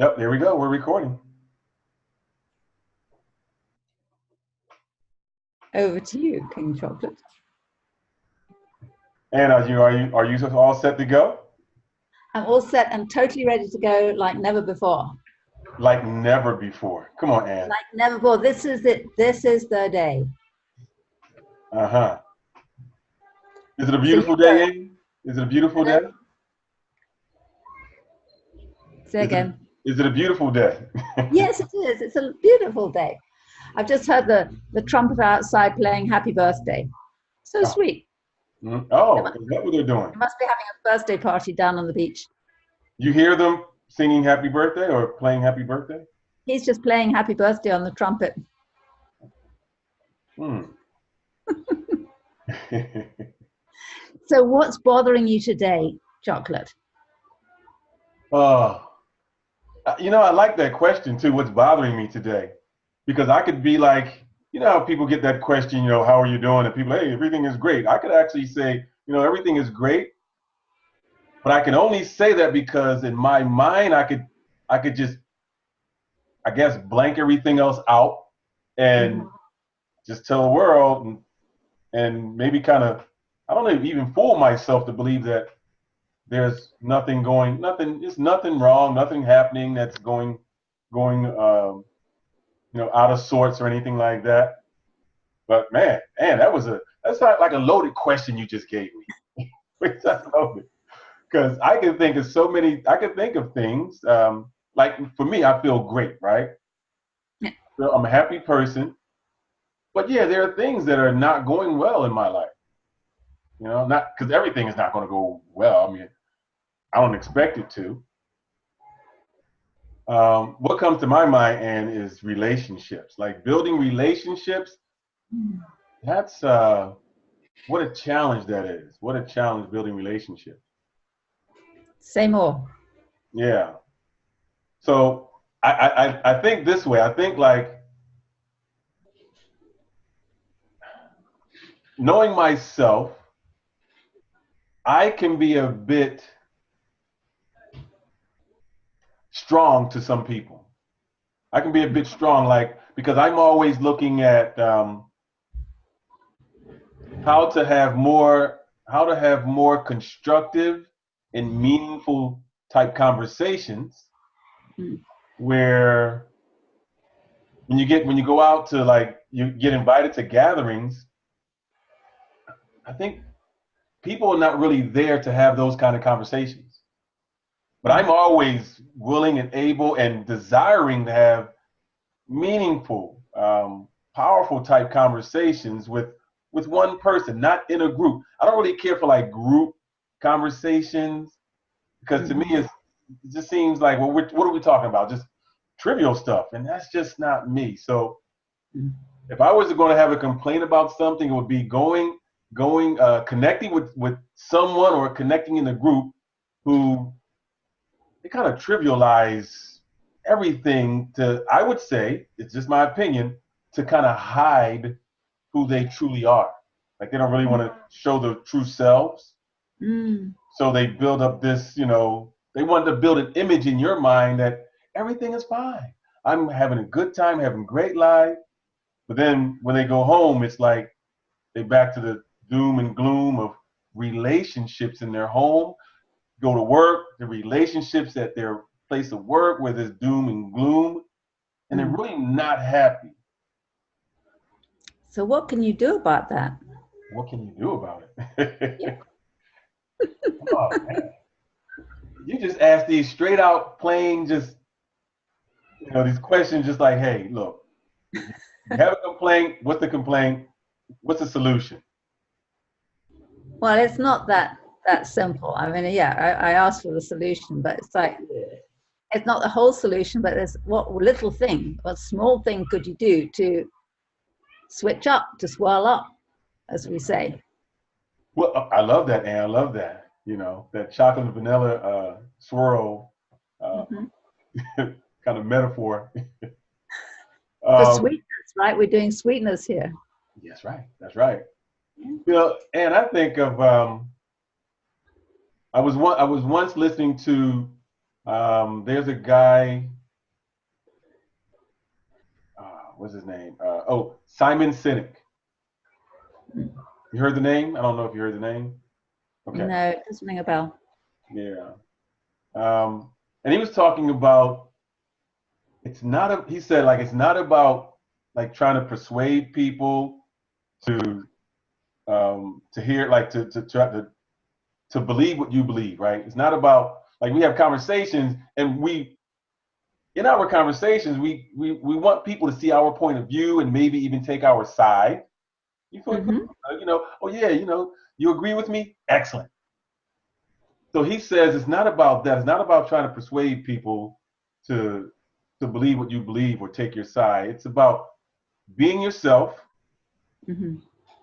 Yep, there we go. We're recording. Over to you, King Chocolate. And are you all set to go? I'm all set and totally ready to go like never before. Like never before. Come on, Ann. Like never before. This is it. This is the day. Uh-huh. Is it a So beautiful you day, go. Ann? Is it a beautiful day? Say again. Is it a beautiful day? Yes, it is. It's a beautiful day. I've just heard the trumpet outside playing Happy Birthday. So Oh, sweet. oh, is that what they're doing? They must be having a birthday party down on the beach. You hear them singing happy birthday or playing happy birthday? He's just playing Happy Birthday on the trumpet. Hmm. So what's bothering you today, Chocolate? Oh, I like that question too. What's bothering me today? Because I could be like, how people get that question, how are you doing? And people, hey, everything is great. I could actually say, everything is great, but I can only say that because in my mind, I could just, I guess, blank everything else out and just tell the world and maybe kind of, I don't know, even fool myself to believe that there's it's nothing wrong, nothing happening that's going, out of sorts or anything like that. But man, that's not like a loaded question you just gave me. That's loaded because I can think of things. Like for me, I feel great, right? Yeah. So I'm a happy person, but yeah, there are things that are not going well in my life. Not because everything is not going to go well. I mean, I don't expect it to. What comes to my mind and is relationships, like building relationships. That's what a challenge that is. What a challenge building relationships. Say more. Yeah. So I think this way. I think like knowing myself, I can be a bit strong to some people. I can be a bit strong, like because I'm always looking at how to have more how to have more constructive and meaningful type conversations Mm. where when you go out to like you get invited to gatherings, I think people are not really there to have those kind of conversations. But I'm always willing and able and desiring to have meaningful, powerful type conversations with one person, not in a group. I don't really care for like group conversations because to me it just seems like what are we talking about? Just trivial stuff, and that's just not me. So if I was going to have a complaint about something, it would be connecting with someone or connecting in a group who they kind of trivialize everything to, I would say, it's just my opinion, to kind of hide who they truly are. Like they don't really want to show their true selves. Mm. So they build up this, they want to build an image in your mind that everything is fine. I'm having a good time, having a great life. But then when they go home, it's like they back to the doom and gloom of relationships in their home, go to work, the relationships at their place of work where there's doom and gloom, and they're really not happy. So what can you do about that? What can you do about Yeah. it? Oh man, you just ask these straight out, plain, just these questions, just like, hey, look, you have a complaint. What's the complaint? What's the solution? Well, it's not that simple. I mean, yeah, I asked for the solution, but it's like it's not the whole solution. But there's what little thing, what small thing could you do to switch up, to swirl up, as we say. Well, I love that, and I love that. That chocolate and vanilla swirl uh, Mm-hmm. kind of metaphor. For um, sweetness, right? We're doing sweetness here. that's right. That's right. Yeah. And I think of I was once listening to There's a guy, what's his name? Simon Sinek. You heard the name? I don't know if you heard the name. Okay. No, it doesn't ring a bell. Yeah. And he was talking about he said like it's not about like trying to persuade people to hear like to try to believe what you believe, right? It's not about like we have conversations and we in our conversations we want people to see our point of view and maybe even take our side. You feel Mm-hmm. oh yeah, you agree with me? Excellent. So he says it's not about that. It's not about trying to persuade people to to believe what you believe or take your side. It's about being yourself Mm-hmm.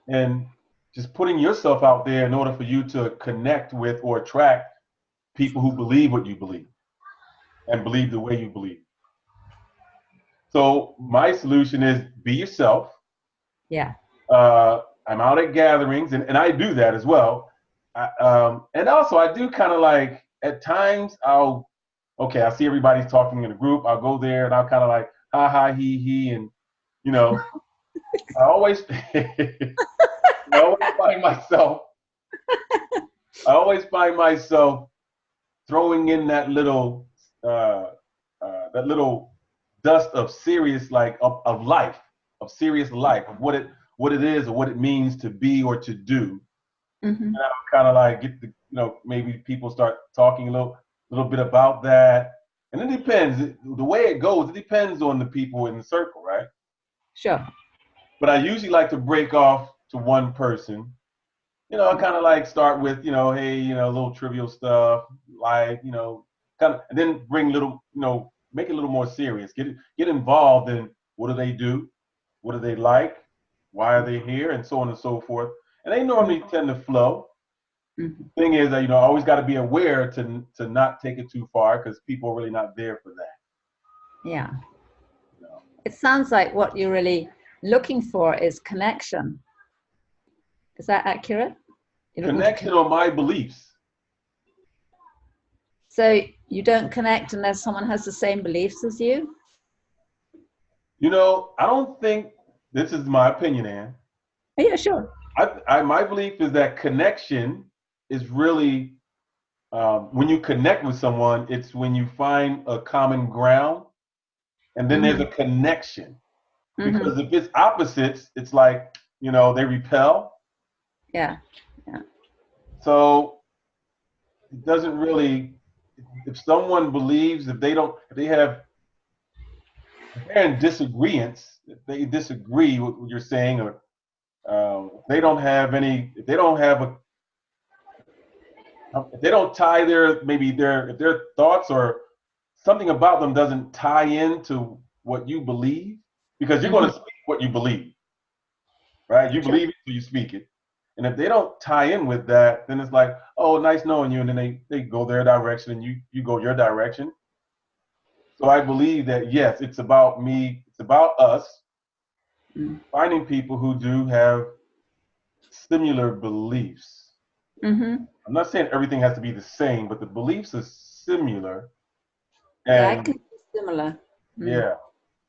and just putting yourself out there in order for you to connect with or attract people who believe what you believe and believe the way you believe. So my solution is be yourself. Yeah. I'm out at gatherings, and I do that as well. And also, I do kind of like at times I see everybody's talking in a group. I'll go there and I'll kind of like ha ha he, and you know, I always I always find myself I always find myself throwing in uh, that little dust of serious like of life, of serious life, of what it is or what it means to be or to do. Mm-hmm. And I'll kind of like get maybe people start talking a little bit about that. And it depends. The way it goes, it depends on the people in the circle, right? Sure. But I usually like to break off to one person. I kind of like start with, hey, a little trivial stuff, like, kind of, and then bring little, make it a little more serious. Get involved in what do they do, what do they like, why are they here, and so on and so forth. And they normally tend to flow. Mm-hmm. Thing is that always got to be aware to not take it too far because people are really not there for that. Yeah. You know? It sounds like what you're really looking for is connection. Is that accurate? Connection on my beliefs. So you don't connect unless someone has the same beliefs as you? I don't think this is my opinion, Ann. Yeah, sure. My belief is that connection is really when you connect with someone, it's when you find a common ground, and then there's a connection. Mm-hmm. Because if it's opposites, it's like they repel. Yeah. So it doesn't really. If someone believes, if they're in disagreements, if they disagree with what you're saying, or they don't have any, if they don't have a if they don't tie if their thoughts or something about them doesn't tie into what you believe, because you're going to speak what you believe, right? You believe it, so you speak it. And if they don't tie in with that, then it's like, oh, nice knowing you, and then they go their direction and you go your direction. So I believe that yes, it's about me, it's about us finding people who do have similar beliefs. Mm-hmm. I'm not saying everything has to be the same, but the beliefs are similar. Yeah, I And can be similar. yeah,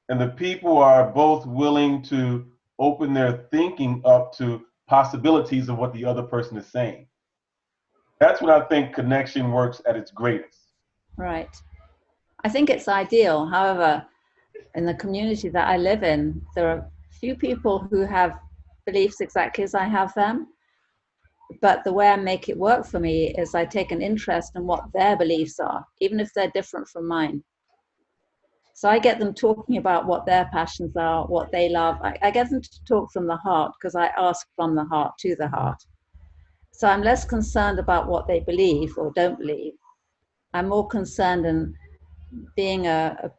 and the people are both willing to open their thinking up to possibilities of what the other person is saying. That's when I think connection works at its greatest. Right. I think it's ideal. However, in the community that I live in, there are few people who have beliefs exactly as I have them. But the way I make it work for me is I take an interest in what their beliefs are, even if they're different from mine. So I get them talking about what their passions are, what they love. I get them to talk from the heart because I ask from the heart to the heart. So I'm less concerned about what they believe or don't believe. I'm more concerned in being a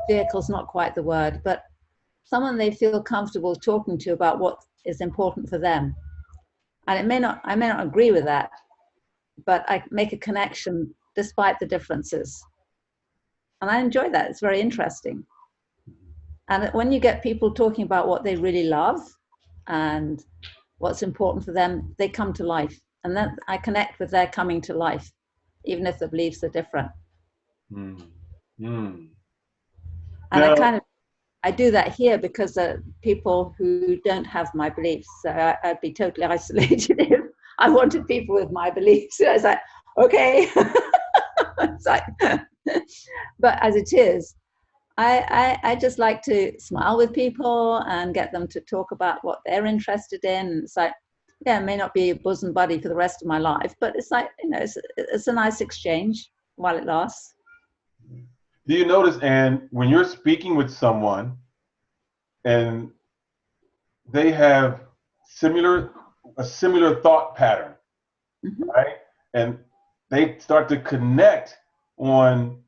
vehicle's not quite the word, but someone they feel comfortable talking to about what is important for them. And I may not agree with that, but I make a connection despite the differences. And I enjoy that. It's very interesting. And when you get people talking about what they really love and what's important for them, they come to life. And then I connect with their coming to life. even if the beliefs are different. Mm. Mm. And Now, I do that here because people who don't have my beliefs, so I'd be totally isolated if I wanted people with my beliefs. So I was like, okay. It's like, but as it is, I just like to smile with people and get them to talk about what they're interested in. It's like, yeah, it may not be a bosom buddy for the rest of my life, but it's like, it's a nice exchange while it lasts. do you notice, and when you're speaking with someone and they have a similar thought pattern, Mm-hmm. right? And they start to connect on,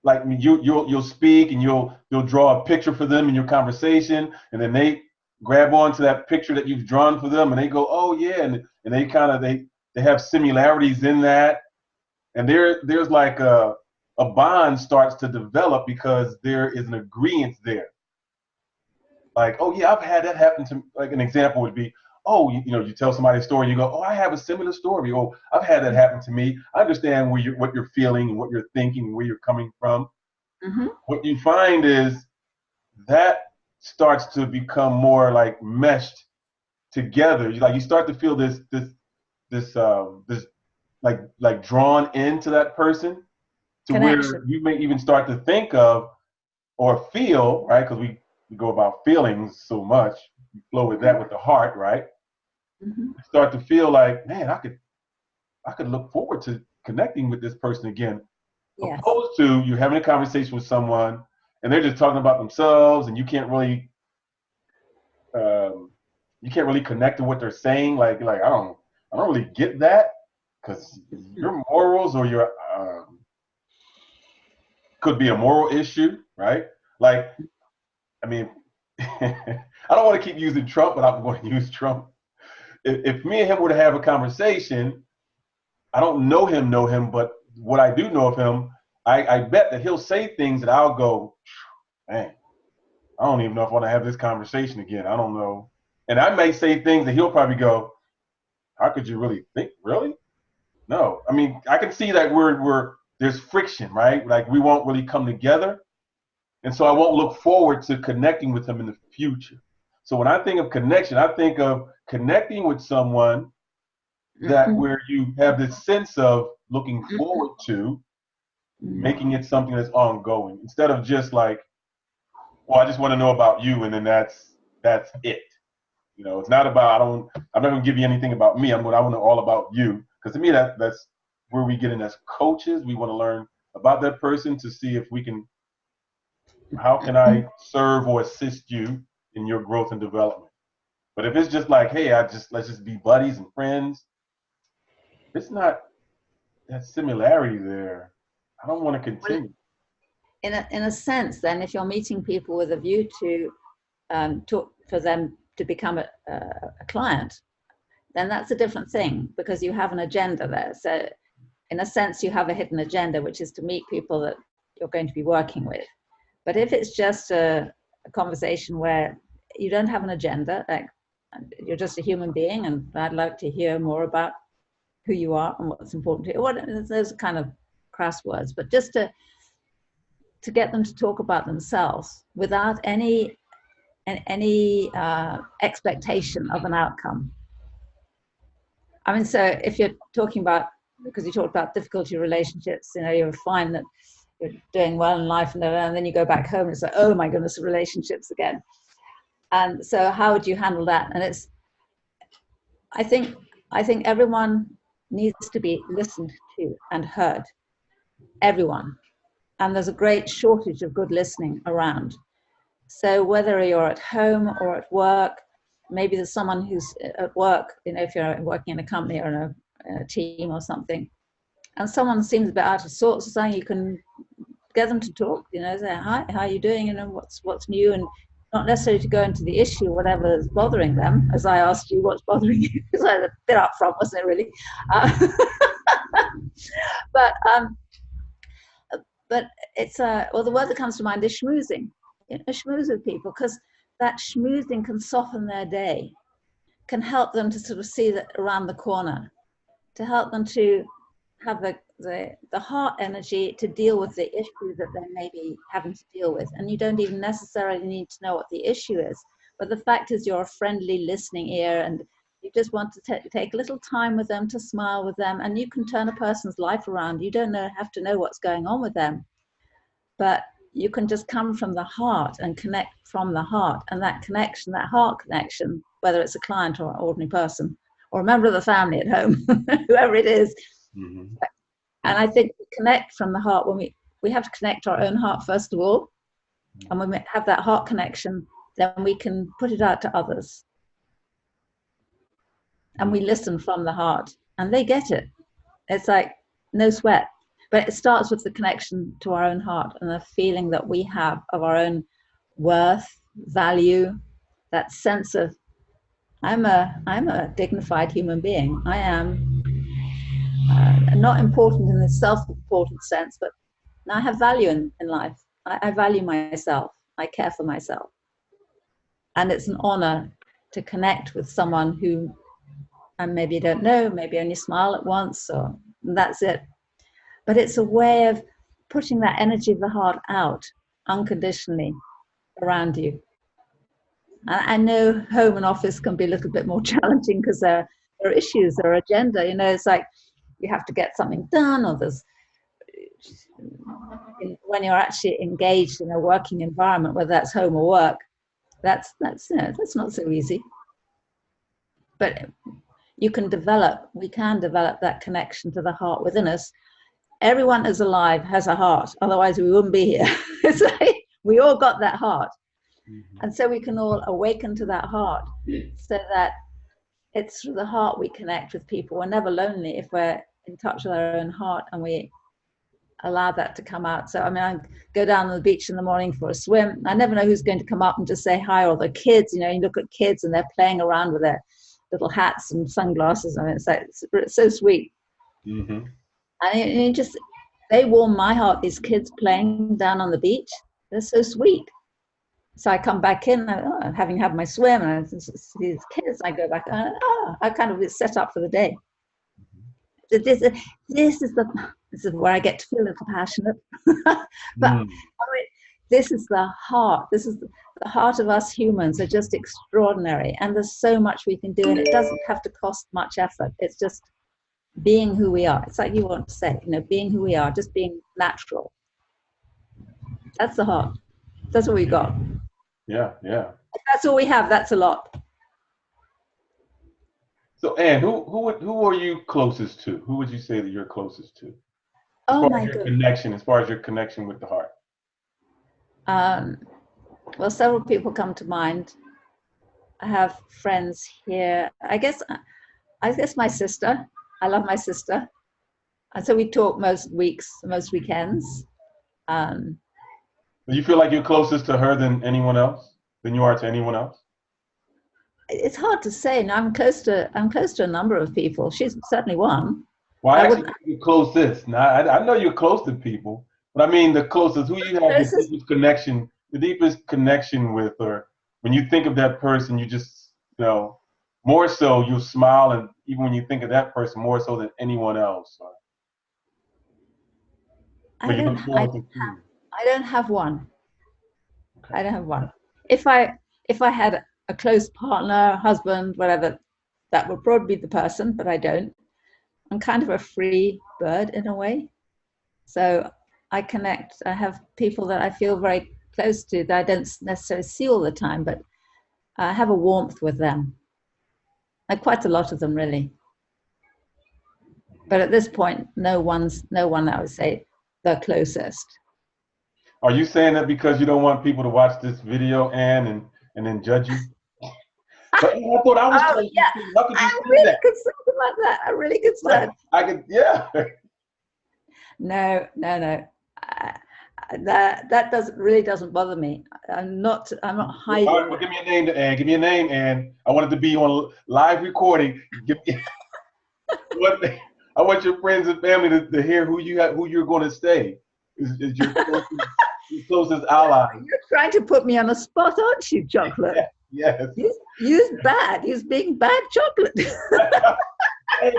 like, you'll speak and you'll draw a picture for them in your conversation, and then they grab onto that picture that you've drawn for them and they go, oh yeah, and they kind of they have similarities in that, and there's like a bond starts to develop because there is an agreement there. Like, oh yeah, I've had that happen to me. Like, an example would be, oh, you tell somebody a story and you go, oh, I have a similar story. Oh, I've had that happen to me. I understand what you're feeling and what you're thinking and where you're coming from. Mm-hmm. What you find is that starts to become more like meshed together. You start to feel this like drawn into that person, to where Connection. you may even start to think of or feel, right? Because we go about feelings so much, you flow with that with the heart, right? Mm-hmm. You start to feel like, man, I could look forward to connecting with this person again, Yes. opposed to you having a conversation with someone and they're just talking about themselves, and um, you can't really connect to what they're saying. Like I don't really get that, because your morals or your could be a moral issue, right? Like, I mean, I don't want to keep using Trump, but I'm going to use Trump. If me and him were to have a conversation, I don't know him, but what I do know of him, I bet that he'll say things that I'll go, man, I don't even know if I want to have this conversation again. I don't know. And I may say things that he'll probably go, how could you really think? Really? No. I mean, I can see that there's friction, right? Like, we won't really come together. And so I won't look forward to connecting with him in the future. So when I think of connection, I think of connecting with someone that Mm-hmm. where you have this sense of looking Mm-hmm. forward to making it something that's ongoing, instead of just like, well, I just want to know about you, and then that's it. It's not about, I'm not going to give you anything about me. I want to know all about you, because to me that's where we get in as coaches. We want to learn about that person to see if we can, how can I serve or assist you in your growth and development. But if it's just like, hey, let's just be buddies and friends, it's not that similarity there. I don't want to Well, continue. in a sense, then, if you're meeting people with a view to talk for them to become a client, then that's a different thing, because you have an agenda there. So in a sense, you have a hidden agenda, which is to meet people that you're going to be working with. But if it's just a conversation where you don't have an agenda, like you're just a human being, and I'd like to hear more about who you are and what's important to you. Those are kind of crass words, but just to get them to talk about themselves without any expectation of an outcome. I mean, so if you're talking about, because you talked about difficulty relationships, you're fine that you're doing well in life, and then you go back home and it's like, oh my goodness, relationships again. And so how would you handle that? And I think everyone needs to be listened to and heard, everyone. And there's a great shortage of good listening around. So whether you're at home or at work, maybe there's someone who's at work, if you're working in a company or in a team or something, and someone seems a bit out of sorts, or something, you can get them to talk, say, hi, how are you doing? What's new? And not necessarily to go into the issue, whatever is bothering them, as I asked you, what's bothering you? It's like a bit up front, wasn't it, really? But it's well, the word that comes to mind is schmoozing. Schmooze with people, because that schmoozing can soften their day, can help them to sort of see that around the corner, to help them to have the heart energy to deal with the issue that they may be having to deal with. And you don't even necessarily need to know what the issue is. But the fact is you're a friendly listening ear, and you just want to take a little time with them, to smile with them, and you can turn a person's life around. You don't have to know what's going on with them, but you can just come from the heart and connect from the heart. And that connection, that heart connection, whether it's a client or an ordinary person or a member of the family at home, whoever it is. Mm-hmm. And I think we connect from the heart when we have to connect our own heart first of all. And when we have that heart connection, then we can put it out to others. And we listen from the heart, and they get it. It's like no sweat. But it starts with the connection to our own heart and the feeling that we have of our own worth, value, that sense of, I'm a dignified human being. I am not important in the self-important sense, but I have value in life. I value myself. I care for myself. And it's an honor to connect with someone who I maybe don't know, maybe only smile at once, or that's it. But it's a way of putting that energy of the heart out unconditionally around you. And I know home and office can be a little bit more challenging because there are issues, there are agenda. You know, it's like you have to get something done, or there's, when you're actually engaged in a working environment, whether that's home or work, that's not so easy. But we can develop that connection to the heart within us. Everyone is alive has a heart, otherwise we wouldn't be here. It's like we all got that heart. Mm-hmm. And so we can all awaken to that heart, so that it's through the heart we connect with people. We're never lonely if we're in touch with our own heart and we allow that to come out. So I mean, I go down on the beach in the morning for a swim. I never know who's going to come up and just say hi, or the kids, you know, you look at kids and they're playing around with their little hats and sunglasses. I mean, it's so sweet. Mm-hmm. And they warm my heart, these kids playing down on the beach. They're so sweet. So I come back in, having had my swim, and I see these kids, I go back, I kind of set up for the day. So this is where I get to feel a little passionate. But I mean, this is the heart. This is the heart of us humans are just extraordinary. And there's so much we can do, and it doesn't have to cost much effort. It's just being who we are. It's like you want to say, you know, being who we are, just being natural. That's the heart. That's what we got. Yeah. If that's all we have, that's a lot. So, Anne, who are you closest to? Who would you say that you're closest to? As far as your connection with the heart. Well, several people come to mind. I have friends here. I guess my sister. I love my sister, and so we talk most weeks, most weekends. You feel like you're closest to her than you are to anyone else? It's hard to say. No, I'm close to a number of people. She's certainly one. Well, I actually think you're closest. Now, I know you're close to people, but I mean the closest. Who you have the deepest connection with, or when you think of that person, you just, you know, more so you'll smile, and even when you think of that person, more so than anyone else. I don't have one. Okay. I don't have one. If I had a close partner, husband, whatever, that would probably be the person, but I don't. I'm kind of a free bird in a way. So I connect. I have people that I feel very close to that I don't necessarily see all the time, but I have a warmth with them. Like quite a lot of them, really. But at this point, no one I would say the closest. Are you saying that because you don't want people to watch this video, Anne, and then judge you? But I thought I was close. Yeah. I'm really concerned about that. I'm really concerned. Yeah. No. That doesn't bother me. I'm not hiding. All right, well, give me a name, Anne. Give me a name, Anne. I want it to be on live recording. I want your friends and family to hear who you're going to stay. Is your closest ally. You're trying to put me on the spot, aren't you, Chocolate? Yes. Use being bad chocolate. Hey,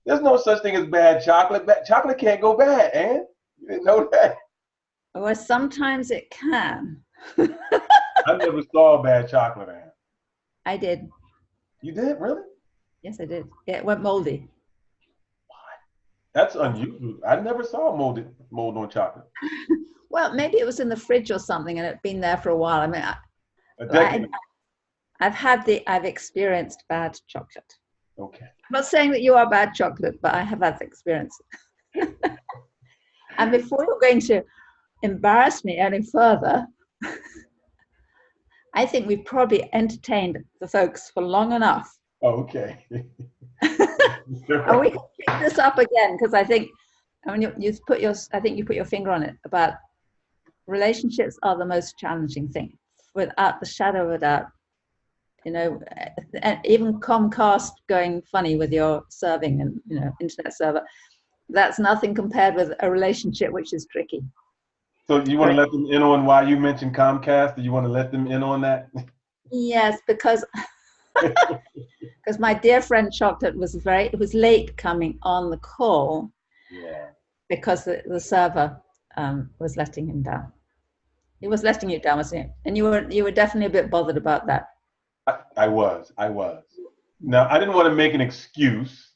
There's no such thing as bad chocolate. Chocolate can't go bad, Ann. You didn't know that? Or sometimes it can. I never saw bad chocolate, Ann. I did. You did? Really? Yes, I did. It went moldy. That's unusual. I never saw mold on chocolate. Well, maybe it was in the fridge or something and it'd been there for a while. I mean, A decade. I've experienced bad chocolate. Okay. I'm not saying that you are bad chocolate, but I have had the experience. And before you're going to embarrass me any further, I think we've probably entertained the folks for long enough. Okay. And we can pick this up again because I think, I mean, I think you put your finger on it about relationships are the most challenging thing, without the shadow of a doubt. You know, and even Comcast going funny with your serving and, you know, internet server, that's nothing compared with a relationship which is tricky. So you want to let them in on why you mentioned Comcast? Do you want to let them in on that? Yes, because my dear friend Chocolate was late coming on the call. Yeah. Because the server was letting him down. He was letting you down, wasn't he? And you were definitely a bit bothered about that. I was. Now, I didn't want to make an excuse.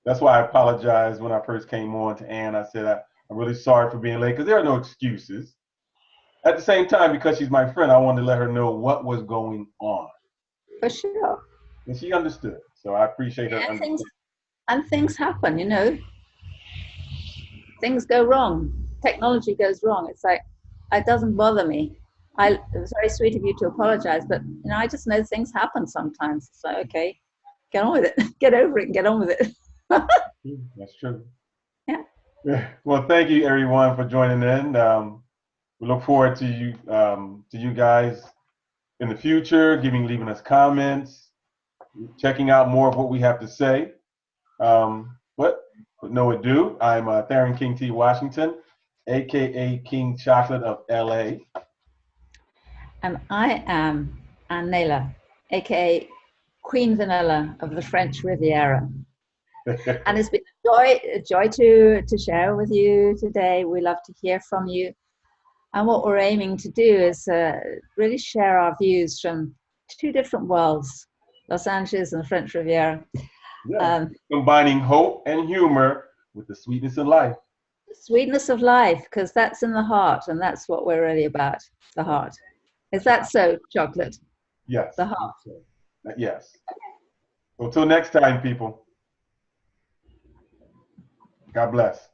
That's why I apologized when I first came on to Ann. I said, I'm really sorry for being late because there are no excuses. At the same time, because she's my friend, I wanted to let her know what was going on. For sure. And she understood. So I appreciate her understanding. And things happen, you know. Things go wrong. Technology goes wrong. It's like, it doesn't bother me. It was very sweet of you to apologize, but, you know, I just know things happen sometimes. So, okay, get on with it. Get over it and get on with it. That's true. Yeah. Well, thank you everyone for joining in. We look forward to you guys in the future, leaving us comments, checking out more of what we have to say. But with no ado, I'm Theron King T. Washington, aka King Chocolate of LA. And I am Ann Naylor, aka Queen Vanilla of the French Riviera. And it's been a joy to share with you today. We love to hear from you. And what we're aiming to do is really share our views from two different worlds, Los Angeles and the French Riviera. Yeah. Combining hope and humor with the sweetness of life. The sweetness of life, because that's in the heart, and that's what we're really about, the heart. Is that so, Chocolate? Yes. The heart. Yes. Well, till next time, people. God bless.